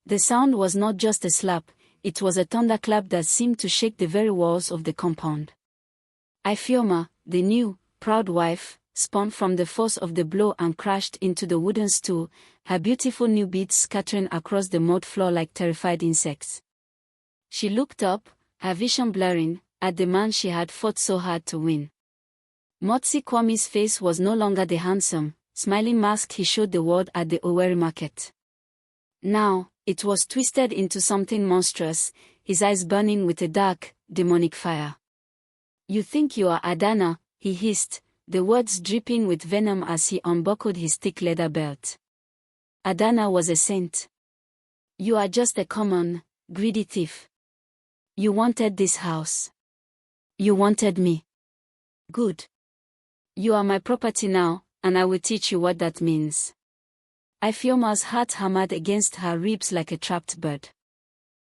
The sound was not just a slap, it was a thunderclap that seemed to shake the very walls of the compound. Ifeoma, the new, proud wife, spun from the force of the blow and crashed into the wooden stool, her beautiful new beads scattering across the mud floor like terrified insects. She looked up, her vision blurring, at the man she had fought so hard to win. Mazi Kwame's face was no longer the handsome, smiling mask he showed the world at the Owerri market. Now, it was twisted into something monstrous, his eyes burning with a dark, demonic fire. "You think you are Adanna," he hissed, the words dripping with venom as he unbuckled his thick leather belt. "Adanna was a saint. You are just a common, greedy thief. You wanted this house. You wanted me. Good. You are my property now, and I will teach you what that means." Ifeoma's heart hammered against her ribs like a trapped bird.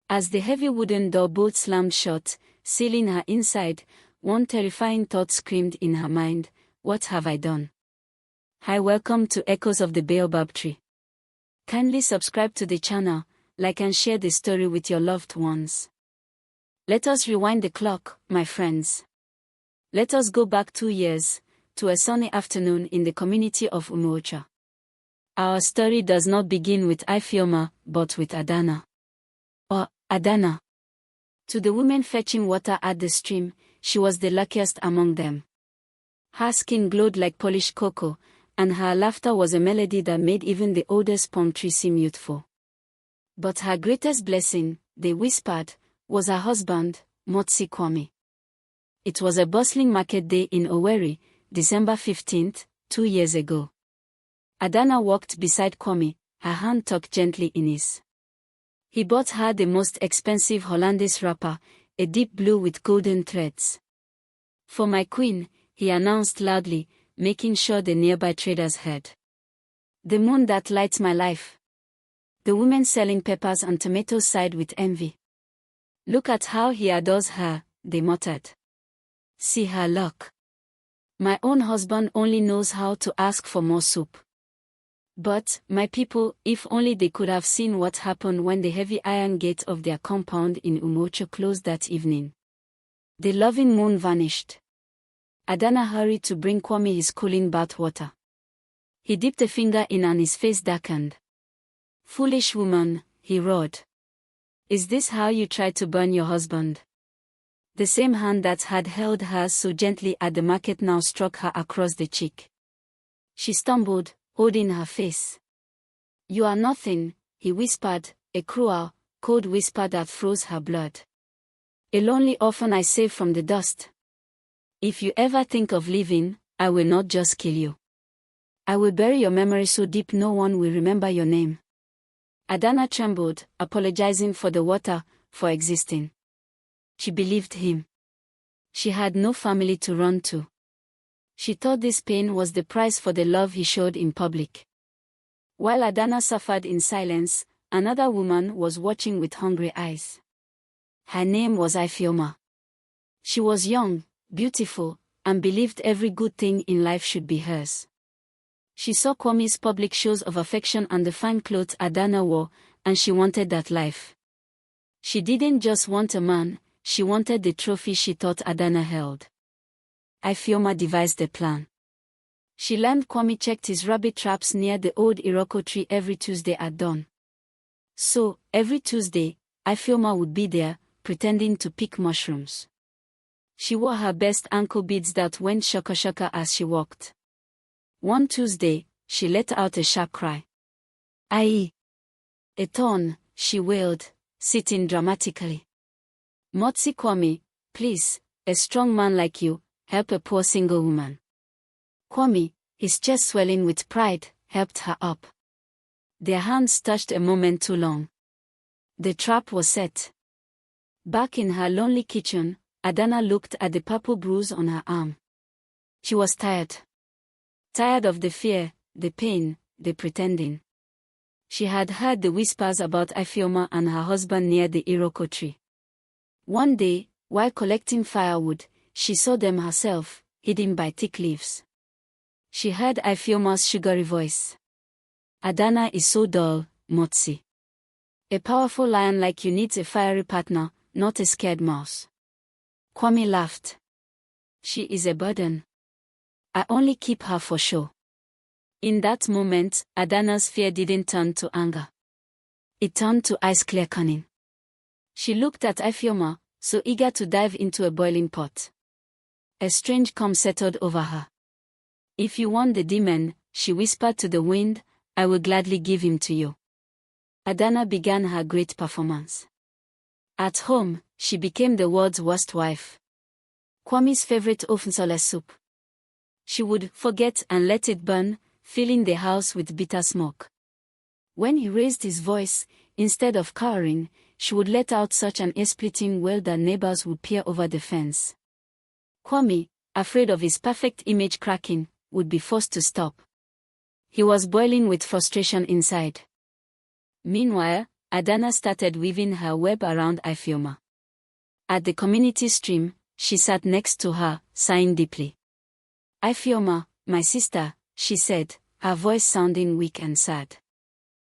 As the heavy wooden door bolt slammed shut, sealing her inside, one terrifying thought screamed in her mind: what have I done? Hi, welcome to Echoes of the Baobab Tree. Kindly subscribe to the channel, like and share the story with your loved ones. Let us rewind the clock, my friends. Let us go back 2 years, to a sunny afternoon in the community of Umuocha. Our story does not begin with Ifeoma, but with Adanna. Or, Adanna. To the women fetching water at the stream, she was the luckiest among them. Her skin glowed like polished cocoa, and her laughter was a melody that made even the oldest palm tree seem youthful. But her greatest blessing, they whispered, was her husband, Mazi Kwame. It was a bustling market day in Owerri, December 15th, 2 years ago. Adanna walked beside Kwame, her hand tucked gently in his. He bought her the most expensive Hollandaise wrapper, a deep blue with golden threads. "For my queen," he announced loudly, making sure the nearby traders heard. "The moon that lights my life." The women selling peppers and tomatoes sighed with envy. "Look at how he adores her," they muttered. "See her luck. My own husband only knows how to ask for more soup." But, my people, if only they could have seen what happened when the heavy iron gate of their compound in Umuocha closed that evening. The loving moon vanished. Adanna hurried to bring Kwame his cooling bath water. He dipped a finger in and his face darkened. "Foolish woman," he roared. "Is this how you tried to burn your husband?" The same hand that had held her so gently at the market now struck her across the cheek. She stumbled, holding her face. "You are nothing," he whispered, a cruel, cold whisper that froze her blood. "A lonely orphan I saved from the dust. If you ever think of leaving, I will not just kill you. I will bury your memory so deep no one will remember your name." Adanna trembled, apologizing for the water, for existing. She believed him. She had no family to run to. She thought this pain was the price for the love he showed in public. While Adanna suffered in silence, another woman was watching with hungry eyes. Her name was Ifeoma. She was young, beautiful, and believed every good thing in life should be hers. She saw Kwame's public shows of affection and the fine clothes Adanna wore, and she wanted that life. She didn't just want a man, she wanted the trophy she thought Adanna held. Ifeoma devised a plan. She learned Kwame checked his rabbit traps near the old Iroko tree every Tuesday at dawn. So, every Tuesday, Ifeoma would be there, pretending to pick mushrooms. She wore her best ankle beads that went shaka-shaka as she walked. One Tuesday, she let out a sharp cry. "Aye! A thorn," she wailed, sitting dramatically. "Mazi Kwame, please, a strong man like you, help a poor single woman." Kwame, his chest swelling with pride, helped her up. Their hands touched a moment too long. The trap was set. Back in her lonely kitchen, Adanna looked at the purple bruise on her arm. She was tired. Tired of the fear, the pain, the pretending. She had heard the whispers about Ifeoma and her husband near the Iroko tree. One day, while collecting firewood, she saw them herself, hidden by thick leaves. She heard Ifeoma's sugary voice. "Adanna is so dull, Mazi. A powerful lion like you needs a fiery partner, not a scared mouse. Kwame laughed. She is a burden. I only keep her for show. In that moment, Adanna's fear didn't turn to anger. It turned to ice-clear cunning. She looked at Ifeoma, so eager to dive into a boiling pot. A strange calm settled over her. If you want the demon, she whispered to the wind, I will gladly give him to you. Adanna began her great performance. At home, she became the world's worst wife. Kwame's favorite ofensole soup. She would forget and let it burn, filling the house with bitter smoke. When he raised his voice, instead of cowering, she would let out such an ear-splitting wail that neighbors would peer over the fence. Kwame, afraid of his perfect image cracking, would be forced to stop. He was boiling with frustration inside. Meanwhile, Adanna started weaving her web around Ifeoma. At the community stream, she sat next to her, sighing deeply. Ifeoma, my sister, she said, her voice sounding weak and sad.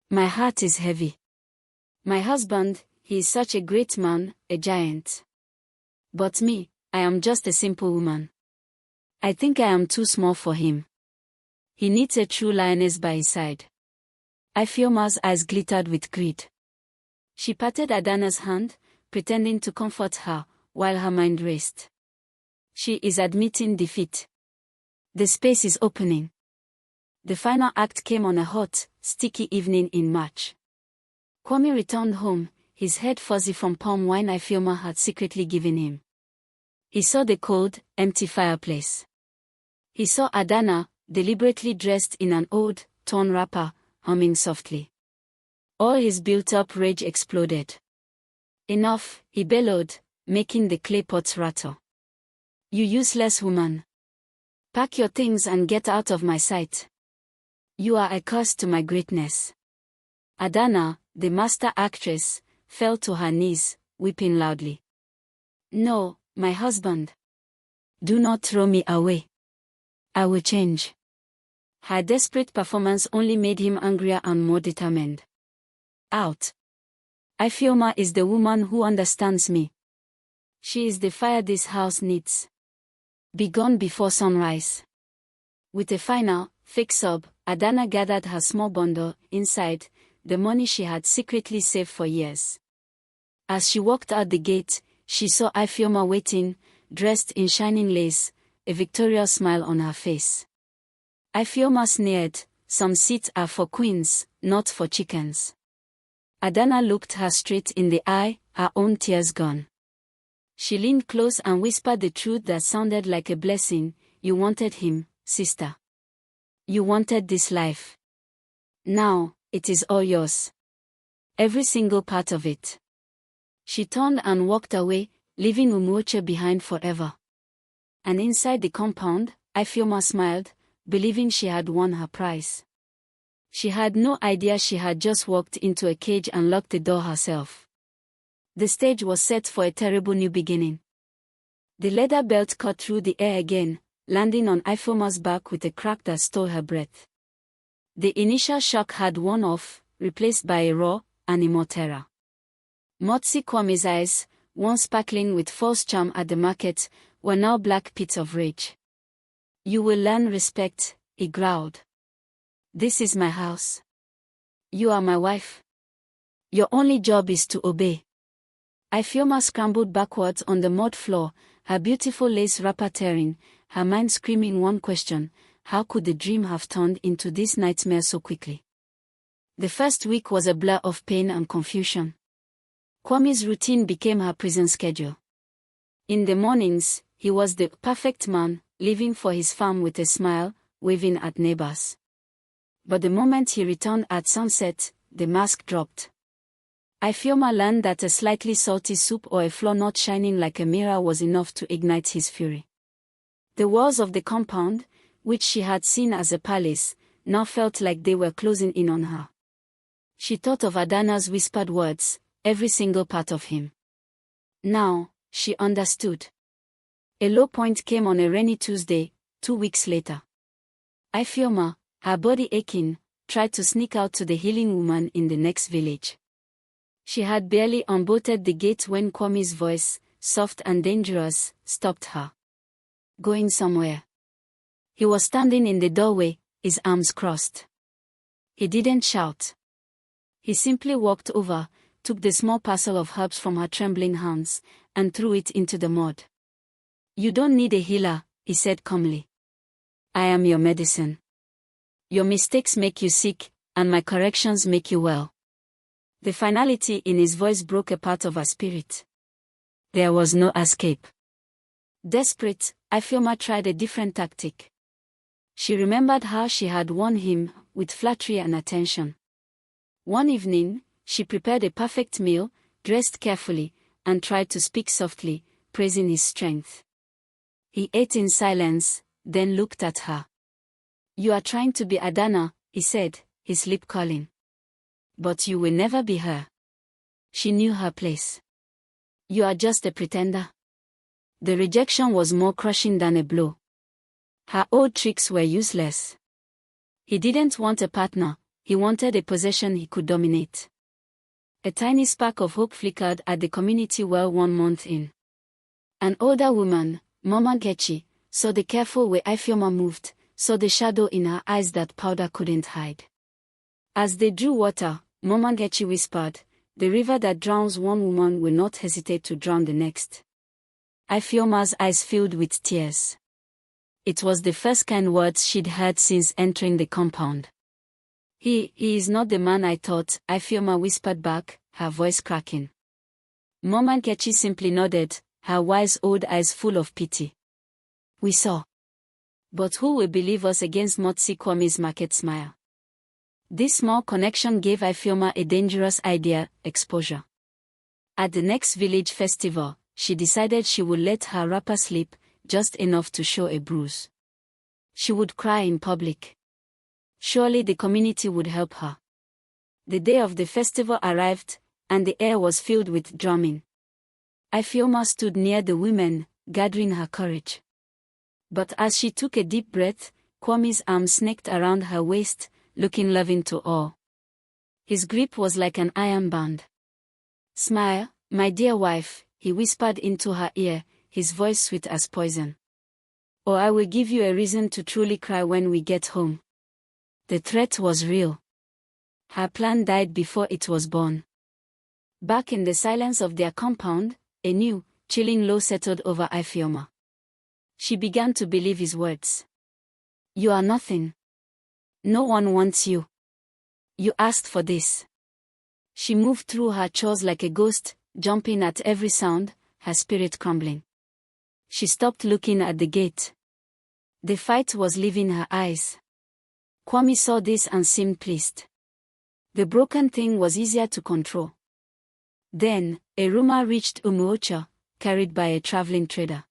My heart is heavy. My husband, he is such a great man, a giant. But me, I am just a simple woman. I think I am too small for him. He needs a true lioness by his side. Ifeoma's eyes glittered with greed. She patted Adanna's hand, pretending to comfort her, while her mind raced. She is admitting defeat. The space is opening. The final act came on a hot, sticky evening in March. Kwame returned home, his head fuzzy from palm wine Ifeoma had secretly given him. He saw the cold, empty fireplace. He saw Adanna, deliberately dressed in an old, torn wrapper, humming softly. All his built-up rage exploded. Enough, he bellowed, making the clay pots rattle. You useless woman. Pack your things and get out of my sight. You are a curse to my greatness. Adanna, the master actress, fell to her knees, weeping loudly. No, my husband. Do not throw me away. I will change. Her desperate performance only made him angrier and more determined. Out. Ifeoma is the woman who understands me. She is the fire this house needs. Be gone before sunrise. With a final, fake sob, Adanna gathered her small bundle, inside, the money she had secretly saved for years. As she walked out the gate, she saw Ifeoma waiting, dressed in shining lace, a victorious smile on her face. Ifeoma sneered, some seats are for queens, not for chickens. Adanna looked her straight in the eye, her own tears gone. She leaned close and whispered the truth that sounded like a blessing, you wanted him, sister. You wanted this life. Now, it is all yours. Every single part of it. She turned and walked away, leaving Umuocha behind forever. And inside the compound, Ifeoma smiled, believing she had won her prize. She had no idea she had just walked into a cage and locked the door herself. The stage was set for a terrible new beginning. The leather belt cut through the air again, landing on Ifeoma's back with a crack that stole her breath. The initial shock had worn off, replaced by a raw, animal terror. Mazi Kwame's eyes, once sparkling with false charm at the market, were now black pits of rage. You will learn respect, he growled. This is my house. You are my wife. Your only job is to obey. Ifeoma scrambled backwards on the mud floor, her beautiful lace wrapper tearing, her mind screaming one question: how could the dream have turned into this nightmare so quickly? The first week was a blur of pain and confusion. Kwame's routine became her prison schedule. In the mornings, he was the perfect man, leaving for his farm with a smile, waving at neighbors. But the moment he returned at sunset, the mask dropped. Ifeoma learned that a slightly salty soup or a floor not shining like a mirror was enough to ignite his fury. The walls of the compound, which she had seen as a palace, now felt like they were closing in on her. She thought of Adanna's whispered words, every single part of him. Now, she understood. A low point came on a rainy Tuesday, 2 weeks later. Ifeoma, her body aching, tried to sneak out to the healing woman in the next village. She had barely unbolted the gate when Kwame's voice, soft and dangerous, stopped her. Going somewhere. He was standing in the doorway, his arms crossed. He didn't shout. He simply walked over, took the small parcel of herbs from her trembling hands, and threw it into the mud. "You don't need a healer," he said calmly. "I am your medicine. Your mistakes make you sick, and my corrections make you well." The finality in his voice broke a part of her spirit. There was no escape. Desperate, Ifeoma tried a different tactic. She remembered how she had won him, with flattery and attention. One evening, she prepared a perfect meal, dressed carefully, and tried to speak softly, praising his strength. He ate in silence, then looked at her. "You are trying to be Adanna," he said, his lip curling. "But you will never be her." She knew her place. "You are just a pretender." The rejection was more crushing than a blow. Her old tricks were useless. He didn't want a partner, he wanted a possession he could dominate. A tiny spark of hope flickered at the community well 1 month in. An older woman, Mama Nkechi, saw the careful way Ifeoma moved, saw the shadow in her eyes that powder couldn't hide. As they drew water, Mama Nkechi whispered, "The river that drowns one woman will not hesitate to drown the next." Ifeoma's eyes filled with tears. It was the first kind words she'd heard since entering the compound. He is not the man I thought," Ifeoma whispered back, her voice cracking. Mama Nkechi simply nodded, her wise old eyes full of pity. "We saw. But who will believe us against Mazi Kwame's market smile?" This small connection gave Ifeoma a dangerous idea, exposure. At the next village festival, she decided she would let her wrapper slip, just enough to show a bruise. She would cry in public. Surely the community would help her. The day of the festival arrived, and the air was filled with drumming. Ifeoma stood near the women, gathering her courage. But as she took a deep breath, Kwame's arm snaked around her waist, looking loving to all. His grip was like an iron band. "Smile, my dear wife," he whispered into her ear, his voice sweet as poison. "Or I will give you a reason to truly cry when we get home." The threat was real. Her plan died before it was born. Back in the silence of their compound, a new, chilling low settled over Ifeoma. She began to believe his words. "You are nothing. No one wants you. You asked for this." She moved through her chores like a ghost, jumping at every sound, her spirit crumbling. She stopped looking at the gate. The fight was leaving her eyes. Kwame saw this and seemed pleased. The broken thing was easier to control. Then, a rumor reached Umuocha, carried by a traveling trader.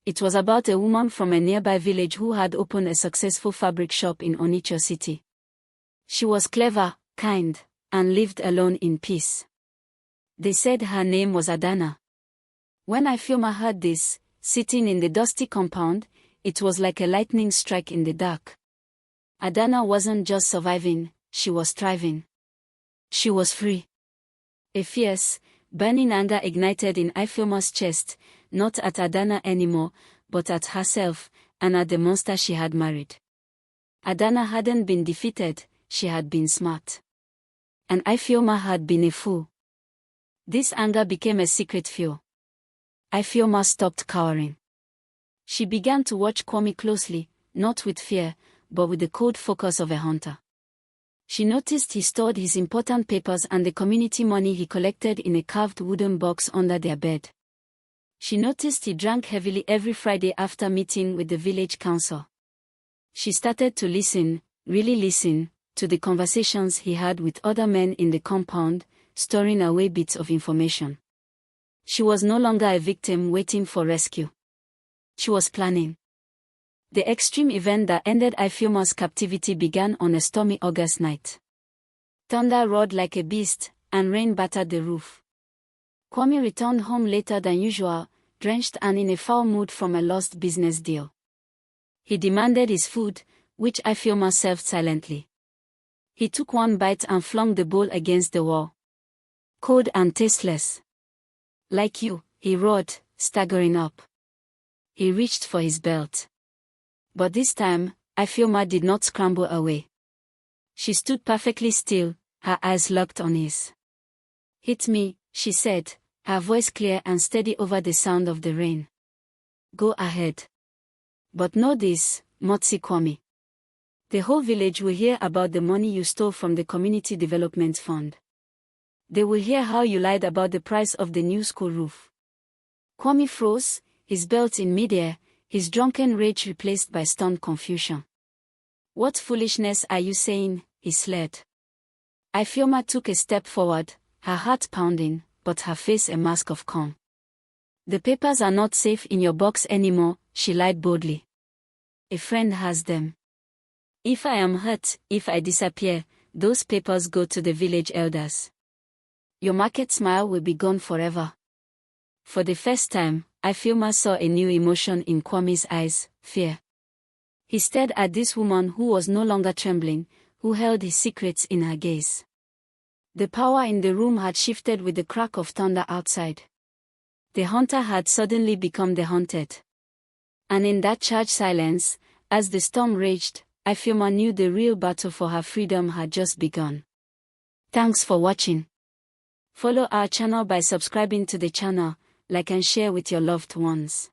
It was about a woman from a nearby village who had opened a successful fabric shop in Onitsha city. She was clever, kind, and lived alone in peace. They said her name was Adanna. When Ifeoma heard this, sitting in the dusty compound, it was like a lightning strike in the dark. Adanna wasn't just surviving, she was thriving. She was free. A fierce, burning anger ignited in Ifeoma's chest, not at Adanna anymore, but at herself, and at the monster she had married. Adanna hadn't been defeated, she had been smart. And Ifeoma had been a fool. This anger became a secret fuel. Ifeoma stopped cowering. She began to watch Kwame closely, not with fear, but with the cold focus of a hunter. She noticed he stored his important papers and the community money he collected in a carved wooden box under their bed. She noticed he drank heavily every Friday after meeting with the village council. She started to listen, really listen, to the conversations he had with other men in the compound, storing away bits of information. She was no longer a victim waiting for rescue. She was planning. The extreme event that ended Ifeoma's captivity began on a stormy August night. Thunder roared like a beast, and rain battered the roof. Kwame returned home later than usual, drenched and in a foul mood from a lost business deal. He demanded his food, which Ifeoma served silently. He took one bite and flung the bowl against the wall. Cold and tasteless. Like you, he roared, staggering up. He reached for his belt. But this time, Ifeoma did not scramble away. She stood perfectly still, her eyes locked on his. "Hit me," she said, her voice clear and steady over the sound of the rain. "Go ahead. But know this, Mazi Kwame. The whole village will hear about the money you stole from the Community Development Fund. They will hear how you lied about the price of the new school roof." Kwame froze, his belt in midair, his drunken rage replaced by stunned confusion. "What foolishness are you saying?" he slurred. Ifeoma took a step forward, her heart pounding, but her face a mask of calm. "The papers are not safe in your box anymore," she lied boldly. "A friend has them. If I am hurt, if I disappear, those papers go to the village elders. Your market smile will be gone forever." For the first time, Ifeoma saw a new emotion in Kwame's eyes, fear. He stared at this woman who was no longer trembling, who held his secrets in her gaze. The power in the room had shifted with the crack of thunder outside. The hunter had suddenly become the hunted. And in that charged silence, as the storm raged, Ifeoma knew the real battle for her freedom had just begun. Thanks for watching. Follow our channel by subscribing to the channel, like and share with your loved ones.